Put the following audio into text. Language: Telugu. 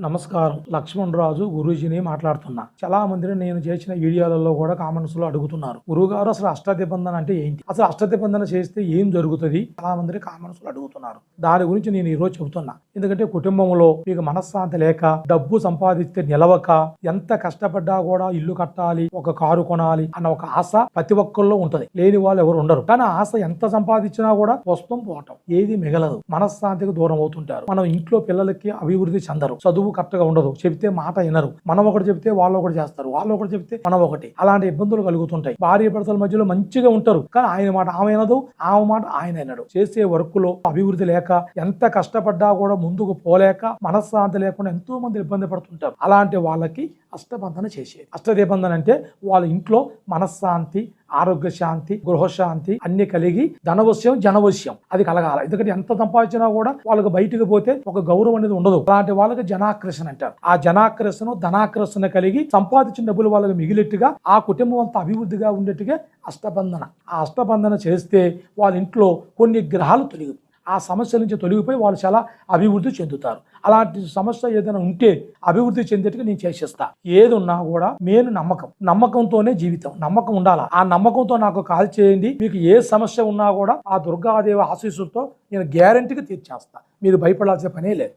నమస్కారం. లక్ష్మణరాజు గురూజీని మాట్లాడుతున్నా. చాలా మందిని నేను చేసిన వీడియోలలో కూడా కామెంట్స్ లో అడుగుతున్నారు, గురువుగారు అసలు అష్టదిబంధన అంటే ఏంటి, అసలు అష్టదిబంధన చేస్తే ఏం జరుగుతుంది, చాలా మంది కామెంట్స్ లో అడుగుతున్నారు. దాని గురించి నేను ఈ రోజు చెబుతున్నా. ఎందుకంటే కుటుంబంలో మీకు మనశ్శాంతి లేక, డబ్బు సంపాదిస్తే నిలవక, ఎంత కష్టపడ్డా కూడా ఇల్లు కట్టాలి, ఒక కారు కొనాలి అన్న ఒక ఆశ ప్రతి ఒక్కరిలో ఉంటది. లేని వాళ్ళు ఎవరు ఉండరు. కానీ ఆశ ఎంత సంపాదించినా కూడా వస్తాం పోవటం, ఏది మిగలదు. మనశ్శాంతికి దూరం అవుతుంటారు. మనం ఇంట్లో పిల్లలకి అభివృద్ధి చెందరు, చదువు కరెక్ట్గా ఉండదు, చెబితే మాట వినరు. మనం ఒకటి చెబితే వాళ్ళు ఒకటి చేస్తారు, వాళ్ళు ఒకటి చెబితే మనం ఒకటి. అలాంటి ఇబ్బందులు కలుగుతుంటాయి. భార్య భర్తల మధ్యలో మంచిగా ఉంటారు, కానీ ఆయన మాట ఆమె వినదు, ఆమె మాట ఆయన వినడు. చేసే వర్క్ లో అభివృద్ధి లేక, ఎంత కష్టపడ్డా కూడా ముందుకు పోలేక, మనశ్శాంతి లేకుండా ఎంతో మంది ఇబ్బంది పడుతుంటారు. అలాంటి వాళ్ళకి అష్టబంధన చేసేది. అష్టదిబంధన అంటే వాళ్ళ ఇంట్లో మనశ్శాంతి, ఆరోగ్య శాంతి, గృహశాంతి అన్ని కలిగి ధనవశ్యం జనవశ్యం అది కలగాలి. ఎందుకంటే ఎంత సంపాదించినా కూడా వాళ్ళకి బయటకు పోతే ఒక గౌరవం అనేది ఉండదు. అలాంటి వాళ్ళకి జనాకర్షణ అంటారు. ఆ జనాకర్షణ ధనాకర్షణ కలిగి సంపాదించిన డబ్బులు వాళ్ళకి మిగిలిట్టుగా, ఆ కుటుంబం అంతా అభివృద్ధిగా ఉండేట్టుగా అష్టబంధన. ఆ అష్టబంధన చేస్తే వాళ్ళ ఇంట్లో కొన్ని గ్రహాలు తొలగి, ఆ సమస్య నుంచి తొలగిపోయి వాళ్ళు చాలా అభివృద్ధి చెందుతారు. అలాంటి సమస్య ఏదైనా ఉంటే అభివృద్ధి చెందేట్టుగా నేను చేసేస్తా. ఏది ఉన్నా కూడా నేను నమ్మకంతోనే జీవితం. నమ్మకం ఉండాలా. ఆ నమ్మకంతో నాకు కాల్ చేయండి. మీకు ఏ సమస్య ఉన్నా కూడా ఆ దుర్గాదేవి ఆశీస్సులతో నేను గ్యారంటీగా తీర్చేస్తా. మీరు భయపడాల్సిన పనే లేదు.